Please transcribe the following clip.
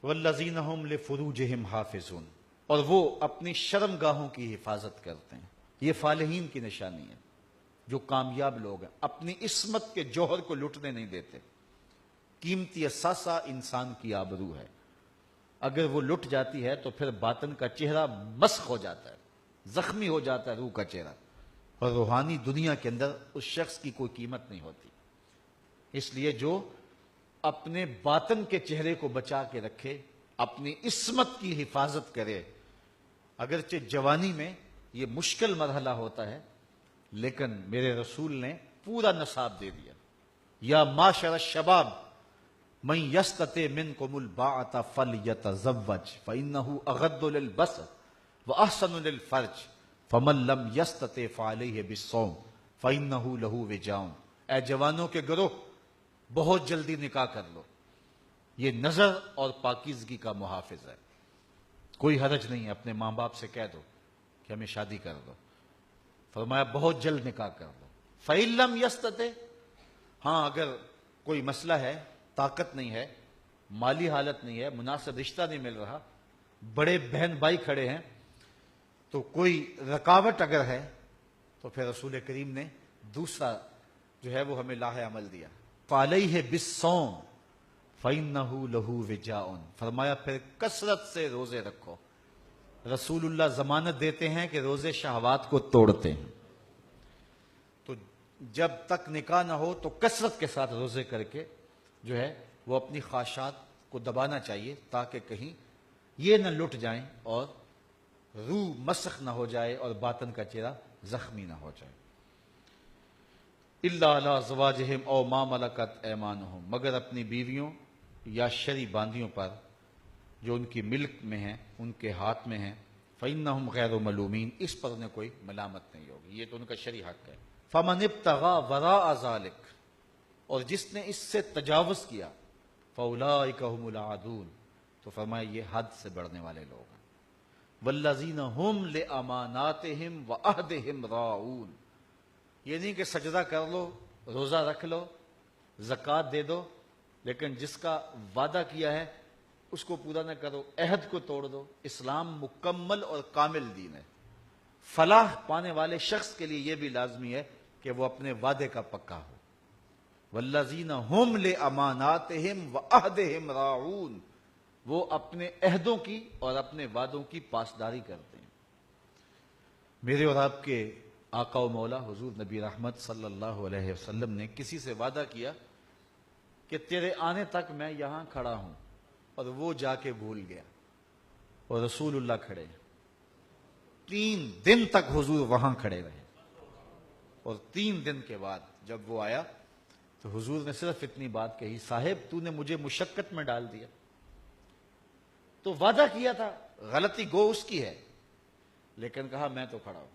والذین هم لفروجہم حافظون، اور وہ اپنی شرم گاہوں کی حفاظت کرتے ہیں۔ یہ فالحین کی نشانی ہے، جو کامیاب لوگ ہیں، اپنی عصمت کے جوہر کو لٹنے نہیں دیتے۔ قیمتی اثاثہ انسان کی آبرو ہے، اگر وہ لٹ جاتی ہے تو پھر باطن کا چہرہ مسخ ہو جاتا ہے، زخمی ہو جاتا ہے روح کا چہرہ، اور روحانی دنیا کے اندر اس شخص کی کوئی قیمت نہیں ہوتی۔ اس لیے جو اپنے باطن کے چہرے کو بچا کے رکھے، اپنی عصمت کی حفاظت کرے، اگرچہ جوانی میں یہ مشکل مرحلہ ہوتا ہے، لیکن میرے رسول نے پورا نصاب دے دیا۔ یا معاشر الشباب من یستطع منکم الباءۃ فلیتزوج فانہ اغض للبصر واحسن للفرج فمن لم یستطع فعلیہ بالصوم فانہ لہ وجاء۔ اے جوانوں کے گروہ، بہت جلدی نکاح کر لو، یہ نظر اور پاکیزگی کا محافظ ہے۔ کوئی حرج نہیں ہے، اپنے ماں باپ سے کہہ دو کہ ہمیں شادی کر دو۔ فرمایا بہت جلد نکاح کر دو۔ فَإِن لَمْ يَسْتَطِعْ، ہاں اگر کوئی مسئلہ ہے، طاقت نہیں ہے، مالی حالت نہیں ہے، مناسب رشتہ نہیں مل رہا، بڑے بہن بھائی کھڑے ہیں، تو کوئی رکاوٹ اگر ہے تو پھر رسول کریم نے دوسرا جو ہے وہ ہمیں لاہ عمل دیا۔ فَعَلَيْهِ بِالصَّوْمِ فَإِنَّهُ لَهُ وِجَاءٌ، فرمایا پھر کثرت سے روزے رکھو۔ رسول اللہ ضمانت دیتے ہیں کہ روزے شہوات کو توڑتے ہیں، تو جب تک نکاح نہ ہو تو کثرت کے ساتھ روزے کر کے جو ہے وہ اپنی خواہشات کو دبانا چاہیے، تاکہ کہیں یہ نہ لٹ جائیں اور روح مسخ نہ ہو جائے اور باطن کا چہرہ زخمی نہ ہو جائے۔ الا علی ازواجہم او ما ملکت ایمانہم، مگر اپنی بیویوں یا شرعی باندیوں پر جو ان کی ملک میں ہیں، ان کے ہاتھ میں ہیں، فإنہم غیر ملومین، اس پر انہیں کوئی ملامت نہیں ہوگی، یہ تو ان کا شرعی حق ہے۔ فمن ابتغى وراء ذلک، اور جس نے اس سے تجاوز کیا، فاولئک هم العادون، تو فرمایا یہ حد سے بڑھنے والے لوگ ہیں۔ والذین هم لاماناتہم وعہدہم راعون، یہ نہیں کہ سجدہ کر لو، روزہ رکھ لو، زکوٰۃ دے دو، لیکن جس کا وعدہ کیا ہے اس کو پورا نہ کرو، عہد کو توڑ دو۔ اسلام مکمل اور کامل دین ہے۔ فلاح پانے والے شخص کے لیے یہ بھی لازمی ہے کہ وہ اپنے وعدے کا پکا ہو۔ والذین هم لاماناتہم وعہدہم راعون، وہ اپنے عہدوں کی اور اپنے وعدوں کی پاسداری کرتے ہیں۔ میرے اور آپ کے آقا و مولا حضور نبی رحمت صلی اللہ علیہ وسلم نے کسی سے وعدہ کیا کہ تیرے آنے تک میں یہاں کھڑا ہوں، اور وہ جا کے بھول گیا، اور رسول اللہ کھڑے 3 دن تک حضور وہاں کھڑے رہے، اور 3 دن کے بعد جب وہ آیا تو حضور نے صرف اتنی بات کہی، صاحب تو نے مجھے مشقت میں ڈال دیا، تو وعدہ کیا تھا، غلطی گو اس کی ہے، لیکن کہا میں تو کھڑا ہوں۔